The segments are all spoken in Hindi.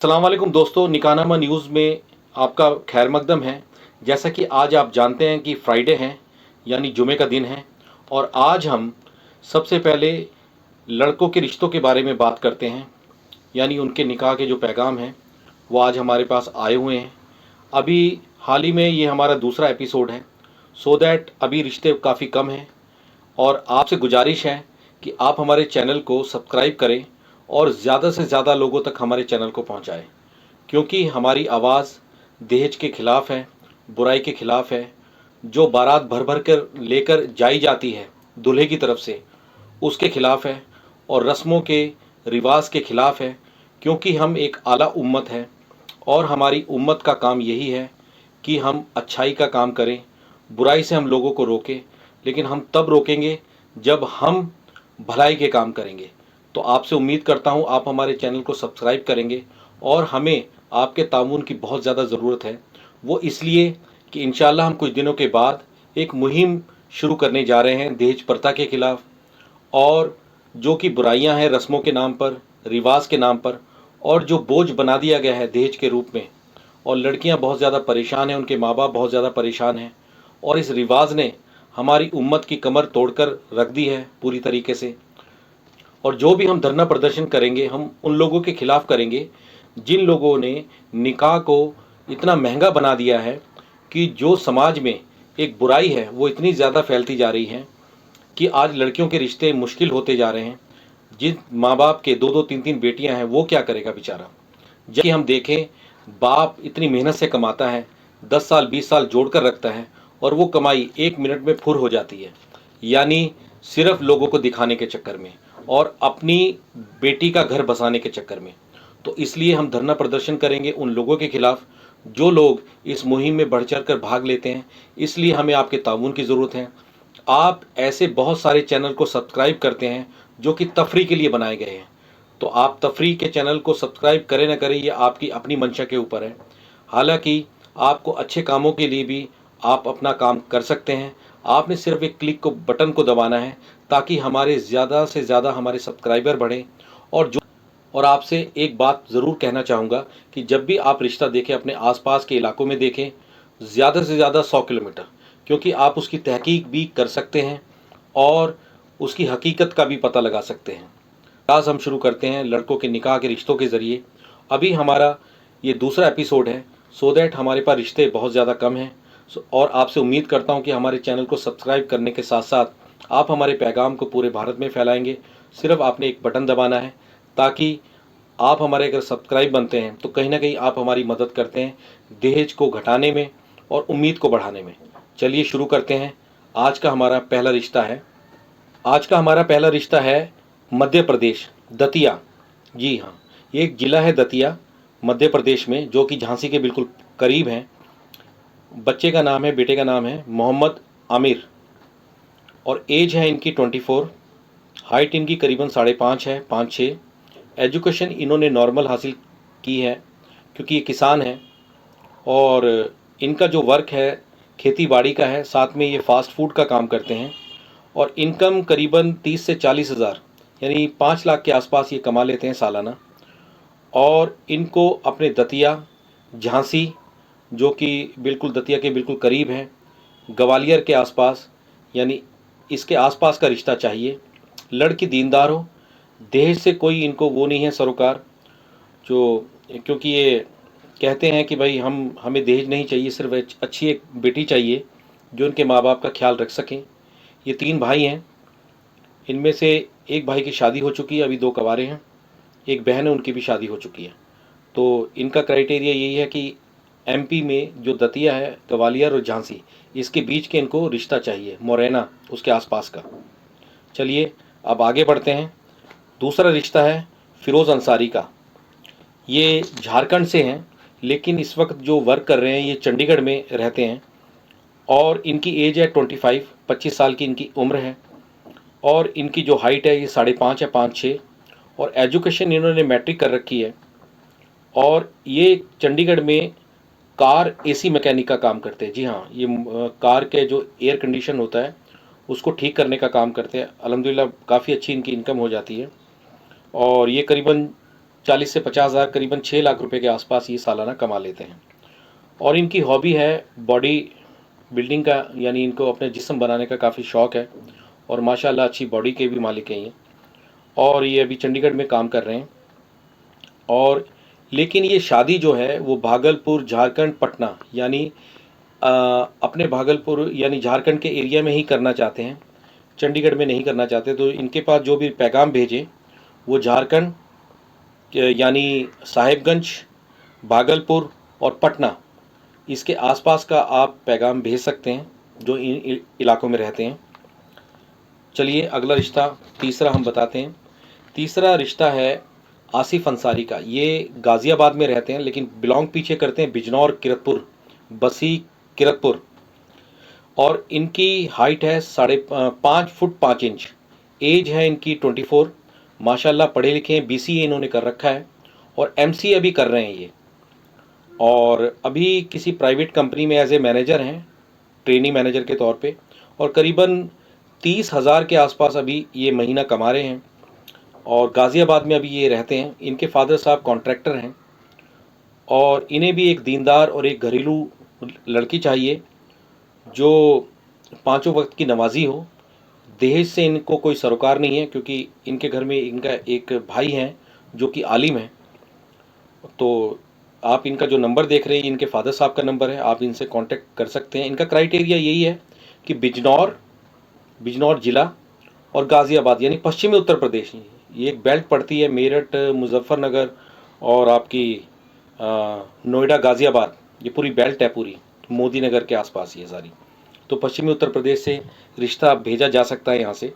अस्सलाम वालेकुम दोस्तों, निकानामा न्यूज़ में आपका खैर मकदम है। जैसा कि आज आप जानते हैं कि फ्राइडे है, यानी जुमे का दिन है। और आज हम सबसे पहले लड़कों के रिश्तों के बारे में बात करते हैं, यानी उनके निकाह के जो पैगाम हैं वो आज हमारे पास आए हुए हैं। अभी हाल ही में ये हमारा दूसरा एपिसोड है, सो दैट अभी रिश्ते काफ़ी कम हैं। और आपसे गुजारिश है कि आप हमारे चैनल को सब्सक्राइब करें और ज़्यादा से ज़्यादा लोगों तक हमारे चैनल को पहुंचाएं, क्योंकि हमारी आवाज़ दहेज के ख़िलाफ़ है, बुराई के ख़िलाफ़ है। जो बारात भर भर कर लेकर जाई जाती है दूल्हे की तरफ से, उसके ख़िलाफ़ है। और रस्मों के रिवाज के ख़िलाफ़ है, क्योंकि हम एक आला उम्मत है और हमारी उम्मत का काम यही है कि हम अच्छाई का काम करें, बुराई से हम लोगों को रोकें। लेकिन हम तब रोकेंगे जब हम भलाई के काम करेंगे। तो आपसे उम्मीद करता हूँ आप हमारे चैनल को सब्सक्राइब करेंगे। और हमें आपके ताउन की बहुत ज़्यादा ज़रूरत है। वो इसलिए कि इंशाल्लाह हम कुछ दिनों के बाद एक मुहिम शुरू करने जा रहे हैं दहेज प्रथा के ख़िलाफ़। और जो कि बुराइयां हैं रस्मों के नाम पर, रिवाज के नाम पर, और जो बोझ बना दिया गया है दहेज के रूप में। और लड़कियां बहुत ज़्यादा परेशान हैं, उनके माँ बाप बहुत ज़्यादा परेशान हैं। और इस रिवाज ने हमारी उम्मत की कमर तोड़कर रख दी है पूरी तरीके से। और जो भी हम धरना प्रदर्शन करेंगे, हम उन लोगों के खिलाफ करेंगे जिन लोगों ने निकाह को इतना महंगा बना दिया है कि जो समाज में एक बुराई है वो इतनी ज़्यादा फैलती जा रही है कि आज लड़कियों के रिश्ते मुश्किल होते जा रहे हैं। जिन माँ बाप के दो दो तीन तीन बेटियां हैं वो क्या करेगा बेचारा। जबकि हम देखें, बाप इतनी मेहनत से कमाता है, 10 साल 20 साल जोड़ कर रखता है, और वो कमाई 1 मिनट में फुर हो जाती है, यानी सिर्फ लोगों को दिखाने के चक्कर में और अपनी बेटी का घर बसाने के चक्कर में। तो इसलिए हम धरना प्रदर्शन करेंगे उन लोगों के खिलाफ जो लोग इस मुहिम में बढ़ चढ़ कर भाग लेते हैं। इसलिए हमें आपके ताउन की ज़रूरत है। आप ऐसे बहुत सारे चैनल को सब्सक्राइब करते हैं जो कि तफरी के लिए बनाए गए हैं। तो आप तफरी के चैनल को सब्सक्राइब करें ना करें, ये आपकी अपनी मंशा के ऊपर है। हालांकि आपको अच्छे कामों के लिए भी आप अपना काम कर सकते हैं। आपने सिर्फ एक क्लिक को बटन को दबाना है ताकि हमारे ज़्यादा से ज़्यादा हमारे सब्सक्राइबर बढ़ें। और आपसे एक बात ज़रूर कहना चाहूँगा कि जब भी आप रिश्ता देखें अपने आसपास के इलाकों में देखें, ज़्यादा से ज़्यादा 100 किलोमीटर, क्योंकि आप उसकी तहकीक भी कर सकते हैं और उसकी हकीकत का भी पता लगा सकते हैं। आज हम शुरू करते हैं लड़कों के निकाह के रिश्तों के ज़रिए। अभी हमारा ये दूसरा एपिसोड है, सो दैट हमारे पास रिश्ते बहुत ज़्यादा कम हैं। और आपसे उम्मीद करता हूँ कि हमारे चैनल को सब्सक्राइब करने के साथ साथ आप हमारे पैगाम को पूरे भारत में फैलाएंगे। सिर्फ आपने एक बटन दबाना है, ताकि आप हमारे अगर सब्सक्राइब बनते हैं तो कहीं ना कहीं आप हमारी मदद करते हैं दहेज को घटाने में और उम्मीद को बढ़ाने में। चलिए शुरू करते हैं। आज का हमारा पहला रिश्ता है आज का हमारा पहला रिश्ता है मध्य प्रदेश, दतिया। जी हाँ, ये एक ज़िला है दतिया, मध्य प्रदेश में, जो कि झांसी के बिल्कुल करीब है। बेटे का नाम है मोहम्मद आमिर, और एज है इनकी 24। हाइट इनकी करीबन 5.5 है, 5'6". एजुकेशन इन्होंने नॉर्मल हासिल की है, क्योंकि ये किसान हैं। और इनका जो वर्क है खेती बाड़ी का है, साथ में ये फास्ट फूड का काम करते हैं। और इनकम करीबन 30 से 40 हज़ार, यानी 5 लाख के आसपास ये कमा लेते हैं सालाना। और इनको अपने दतिया, झांसी, जो कि बिल्कुल दतिया के बिल्कुल करीब है, ग्वालियर के आसपास, यानी इसके आसपास का रिश्ता चाहिए। लड़की दीनदार हो, दहेज से कोई इनको वो नहीं है सरोकार, जो, क्योंकि ये कहते हैं कि भाई हमें दहेज नहीं चाहिए, सिर्फ अच्छी एक बेटी चाहिए जो उनके माँ बाप का ख्याल रख सकें। ये 3 भाई हैं, इनमें से एक भाई की शादी हो चुकी है, अभी 2 कवारे हैं। एक बहन है, उनकी भी शादी हो चुकी है। तो इनका क्राइटेरिया यही है कि एमपी में जो दतिया है, ग्वालियर और झांसी, इसके बीच के इनको रिश्ता चाहिए, मोरेना उसके आसपास का। चलिए अब आगे बढ़ते हैं। दूसरा रिश्ता है फ़िरोज़ अंसारी का। ये झारखंड से हैं, लेकिन इस वक्त जो वर्क कर रहे हैं ये चंडीगढ़ में रहते हैं। और इनकी एज है 25, 25 साल की इनकी उम्र है। और इनकी जो हाइट है ये 5.5 है, 5'6". और एजुकेशन इन्होंने मैट्रिक कर रखी है। और ये चंडीगढ़ में कार एसी मैकेनिक का काम करते हैं। जी हाँ, ये कार के जो एयर कंडीशन होता है उसको ठीक करने का काम करते हैं। अल्हम्दुलिल्लाह काफ़ी अच्छी इनकी इनकम हो जाती है। और ये करीबन 40 से 50 हज़ार, करीबन 6 लाख रुपए के आसपास ये सालाना कमा लेते हैं। और इनकी हॉबी है बॉडी बिल्डिंग का, यानी इनको अपने जिस्म बनाने का काफ़ी शौक़ है और माशाल्लाह अच्छी बॉडी के भी मालिक हैं ये। और ये अभी चंडीगढ़ में काम कर रहे हैं। और लेकिन ये शादी जो है वो भागलपुर, झारखंड, पटना, यानी अपने भागलपुर यानी झारखंड के एरिया में ही करना चाहते हैं, चंडीगढ़ में नहीं करना चाहते। तो इनके पास जो भी पैगाम भेजे वो झारखंड यानी साहिबगंज, भागलपुर और पटना, इसके आसपास का आप पैगाम भेज सकते हैं जो इन इलाकों में रहते हैं। चलिए अगला रिश्ता तीसरा हम बताते हैं। तीसरा रिश्ता है आसिफ अंसारी का। ये गाज़ियाबाद में रहते हैं लेकिन बिलोंग पीछे करते हैं बिजनौर, किरतपुर, बसी, किरतपुर। और इनकी हाइट है 5.5 फुट 5 इंच। एज है इनकी 24। माशाल्लाह पढ़े लिखे हैं, BCA इन्होंने कर रखा है और MCA अभी कर रहे हैं ये। और अभी किसी प्राइवेट कंपनी में एज ए मैनेजर हैं, ट्रेनिंग मैनेजर के तौर पे। और करीबन 30,000 के आसपास अभी ये महीना कमा रहे हैं और गाज़ियाबाद में अभी ये रहते हैं। इनके फादर साहब कॉन्ट्रैक्टर हैं और इन्हें भी एक दीनदार और एक घरेलू लड़की चाहिए जो 5 वक्त की नमाजी हो। दहेज से इनको कोई सरोकार नहीं है क्योंकि इनके घर में इनका एक भाई है जो कि आलिम है। तो आप इनका जो नंबर देख रहे हैं इनके फादर साहब का नंबर है, आप इनसे कांटेक्ट कर सकते हैं। इनका क्राइटेरिया यही है कि बिजनौर ज़िला और गाज़ियाबाद यानी पश्चिमी उत्तर प्रदेश, ये एक बेल्ट पड़ती है, मेरठ, मुजफ्फरनगर और आपकी नोएडा, गाज़ियाबाद, ये पूरी बेल्ट है, पूरी मोदी नगर के आसपास ये सारी। तो पश्चिमी उत्तर प्रदेश से रिश्ता भेजा जा सकता है यहाँ से।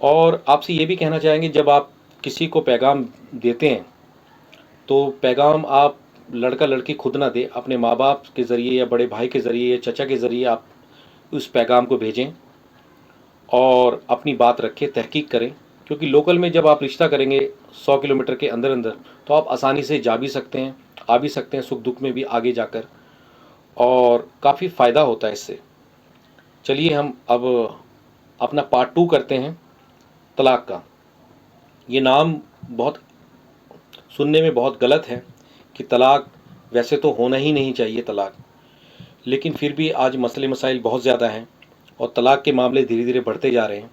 और आपसे ये भी कहना चाहेंगे जब आप किसी को पैगाम देते हैं तो पैगाम आप लड़का लड़की खुद ना दे, अपने माँ बाप के ज़रिए या बड़े भाई के ज़रिए या चचा के ज़रिए आप उस पैगाम को भेजें और अपनी बात रखें, तहकीक करें। क्योंकि लोकल में जब आप रिश्ता करेंगे 100 किलोमीटर के अंदर अंदर तो आप आसानी से जा भी सकते हैं, आ भी सकते हैं सुख दुख में भी आगे जाकर, और काफ़ी फ़ायदा होता है इससे। चलिए हम अब अपना पार्ट 2 करते हैं तलाक़ का। ये नाम बहुत सुनने में बहुत गलत है कि तलाक़, वैसे तो होना ही नहीं चाहिए तलाक़, लेकिन फिर भी आज मसले मसाइल बहुत ज़्यादा हैं और तलाक़ के मामले धीरे धीरे बढ़ते जा रहे हैं।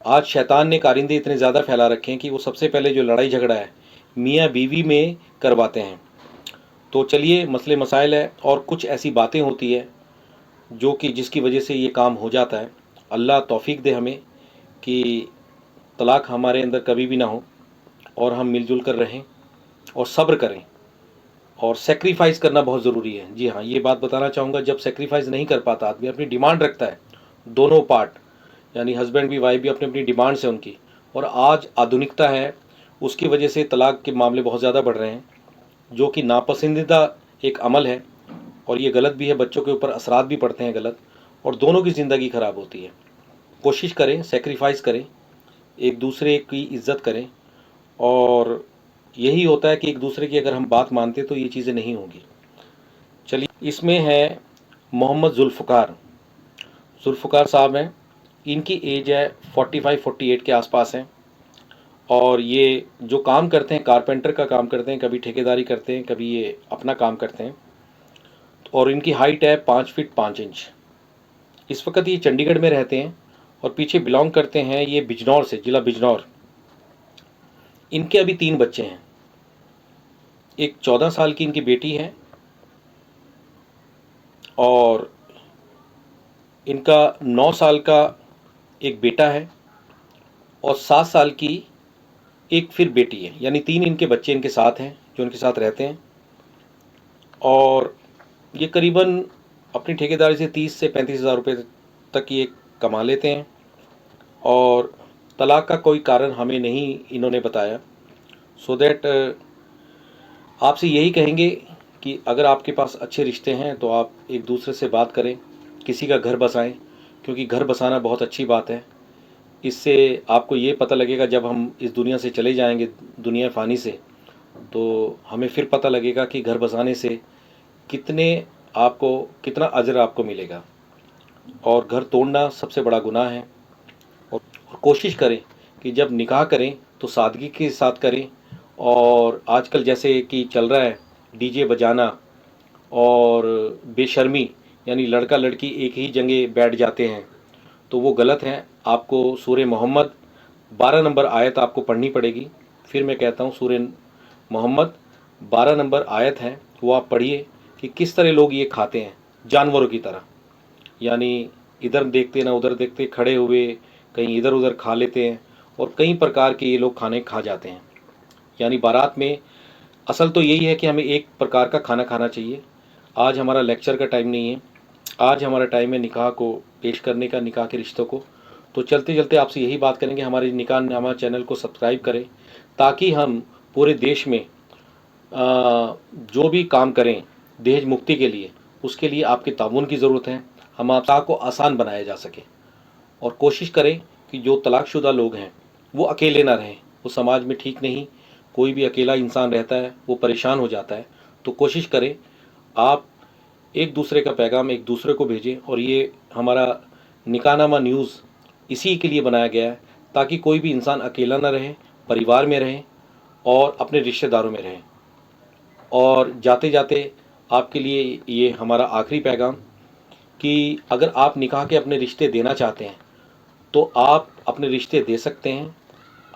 आज शैतान ने कारिंदे इतने ज़्यादा फैला रखे हैं कि वो सबसे पहले जो लड़ाई झगड़ा है मियाँ बीवी में करवाते हैं। तो चलिए मसले मसाइल है और कुछ ऐसी बातें होती है जो कि जिसकी वजह से ये काम हो जाता है। अल्लाह तौफीक दे हमें कि तलाक़ हमारे अंदर कभी भी ना हो और हम मिलजुल कर रहें और सब्र करें। और सेक्रीफाइस करना बहुत ज़रूरी है। जी हाँ, ये बात बताना चाहूँगा, जब सेक्रीफाइस नहीं कर पाता आदमी, अपनी डिमांड रखता है, दोनों पार्ट यानी हस्बैंड भी वाइफ भी अपनी अपनी डिमांड्स है उनकी, और आज आधुनिकता है उसकी वजह से तलाक़ के मामले बहुत ज़्यादा बढ़ रहे हैं, जो कि नापसंदीदा एक अमल है और ये गलत भी है, बच्चों के ऊपर असरात भी पड़ते हैं गलत, और दोनों की ज़िंदगी ख़राब होती है। कोशिश करें, सेक्रीफाइस करें, एक दूसरे की इज़्ज़त करें, और यही होता है कि एक दूसरे की अगर हम बात मानते तो ये चीज़ें नहीं होंगी। चलिए, इसमें है मोहम्मद जुल्फ़िकार साहब हैं। इनकी एज है 45-48 के आसपास है और ये जो काम करते हैं कारपेंटर का काम करते हैं, कभी ठेकेदारी करते हैं, कभी ये अपना काम करते हैं। और इनकी हाइट है 5 फीट 5 इंच। इस वक्त ये चंडीगढ़ में रहते हैं और पीछे बिलोंग करते हैं ये बिजनौर से, ज़िला बिजनौर। इनके अभी 3 बच्चे हैं। एक 14 साल की इनकी बेटी है और इनका 9 साल का एक बेटा है और 7 साल की एक फिर बेटी है, यानी 3 इनके बच्चे इनके साथ हैं जो इनके साथ रहते हैं। और ये करीबन अपनी ठेकेदारी से 30 से 35 हज़ार रुपये तक ये कमा लेते हैं। और तलाक़ का कोई कारण हमें नहीं इन्होंने बताया। सो दैट आपसे यही कहेंगे कि अगर आपके पास अच्छे रिश्ते हैं तो आप एक दूसरे से बात करें, किसी का घर बसाएं, क्योंकि घर बसाना बहुत अच्छी बात है। इससे आपको ये पता लगेगा जब हम इस दुनिया से चले जाएंगे, दुनिया फ़ानी से, तो हमें फिर पता लगेगा कि घर बसाने से कितना अजर आपको मिलेगा। और घर तोड़ना सबसे बड़ा गुनाह है। और कोशिश करें कि जब निकाह करें तो सादगी के साथ करें। और आजकल जैसे कि चल रहा है डीजे बजाना और बेशर्मी, यानी लड़का लड़की एक ही जगह बैठ जाते हैं, तो वो गलत है। आपको सूरह मोहम्मद 12 नंबर आयत आपको पढ़नी पड़ेगी। फिर मैं कहता हूँ सूरह मोहम्मद 12 नंबर आयत है, वो आप पढ़िए कि किस तरह लोग ये खाते हैं, जानवरों की तरह। यानी इधर देखते ना उधर देखते, खड़े हुए कहीं इधर उधर खा लेते हैं, और कई प्रकार के ये लोग खाने खा जाते हैं। यानी बारात में असल तो यही है कि हमें एक प्रकार का खाना खाना चाहिए। आज हमारा लेक्चर का टाइम नहीं है, आज हमारा टाइम है निकाह को पेश करने का, निकाह के रिश्तों को। तो चलते चलते आपसे यही बात करेंगे, हमारे निकाह नामा चैनल को सब्सक्राइब करें, ताकि हम पूरे देश में जो भी काम करें दहेज मुक्ति के लिए, उसके लिए आपके ताउन की ज़रूरत है। हम आपका को आसान बनाया जा सके, और कोशिश करें कि जो तलाकशुदा लोग हैं वो अकेले ना रहें। वो समाज में ठीक नहीं, कोई भी अकेला इंसान रहता है वो परेशान हो जाता है। तो कोशिश करें आप एक दूसरे का पैगाम एक दूसरे को भेजें। और ये हमारा निकाहनामा न्यूज़ इसी के लिए बनाया गया है, ताकि कोई भी इंसान अकेला ना रहे, परिवार में रहें और अपने रिश्तेदारों में रहें। और जाते जाते आपके लिए ये हमारा आखिरी पैगाम कि अगर आप निकाह के अपने रिश्ते देना चाहते हैं तो आप अपने रिश्ते दे सकते हैं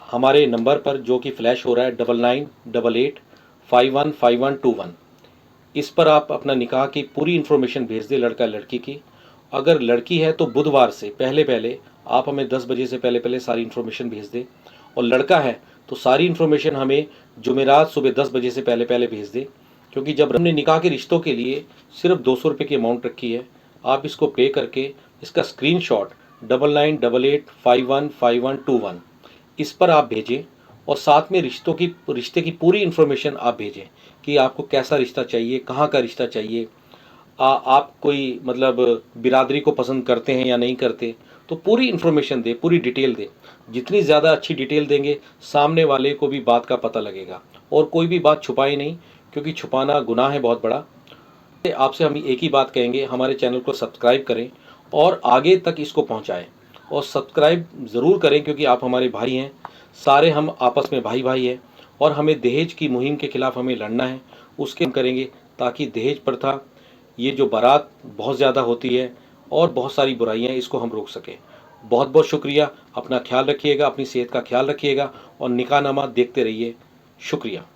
हमारे नंबर पर, जो कि फ्लैश हो रहा है 9988515121। इस पर आप अपना निकाह की पूरी इन्फॉर्मेशन भेज दें, लड़का लड़की की। अगर लड़की है तो बुधवार से पहले पहले आप हमें 10 बजे से पहले पहले सारी इन्फॉर्मेशन भेज दें, और लड़का है तो सारी इन्फॉर्मेशन हमें जुमेरात सुबह 10 बजे से पहले पहले भेज दें। क्योंकि जब हमने निकाह के रिश्तों के लिए सिर्फ 200 रुपये की अमाउंट रखी है, आप इसको पे करके इसका स्क्रीनशॉट 9988515121 इस पर आप भेजें, और साथ में रिश्ते की पूरी इन्फॉर्मेशन आप भेजें कि आपको कैसा रिश्ता चाहिए, कहाँ का रिश्ता चाहिए, आप कोई मतलब बिरादरी को पसंद करते हैं या नहीं करते। तो पूरी इन्फॉर्मेशन दे, पूरी डिटेल दे। जितनी ज़्यादा अच्छी डिटेल देंगे सामने वाले को भी बात का पता लगेगा, और कोई भी बात छुपाए नहीं, क्योंकि छुपाना गुनाह है बहुत बड़ा। आपसे हम एक ही बात कहेंगे, हमारे चैनल को सब्सक्राइब करें और आगे तक इसको पहुंचाएं। और सब्सक्राइब ज़रूर करें, क्योंकि आप हमारे भाई हैं, सारे हम आपस में भाई भाई हैं। और हमें दहेज की मुहिम के ख़िलाफ़ हमें लड़ना है, उसके हम करेंगे, ताकि दहेज प्रथा, ये जो बारात बहुत ज़्यादा होती है और बहुत सारी बुराइयां, इसको हम रोक सकें। बहुत बहुत शुक्रिया। अपना ख्याल रखिएगा, अपनी सेहत का ख्याल रखिएगा, और निकाहनामा देखते रहिए। शुक्रिया।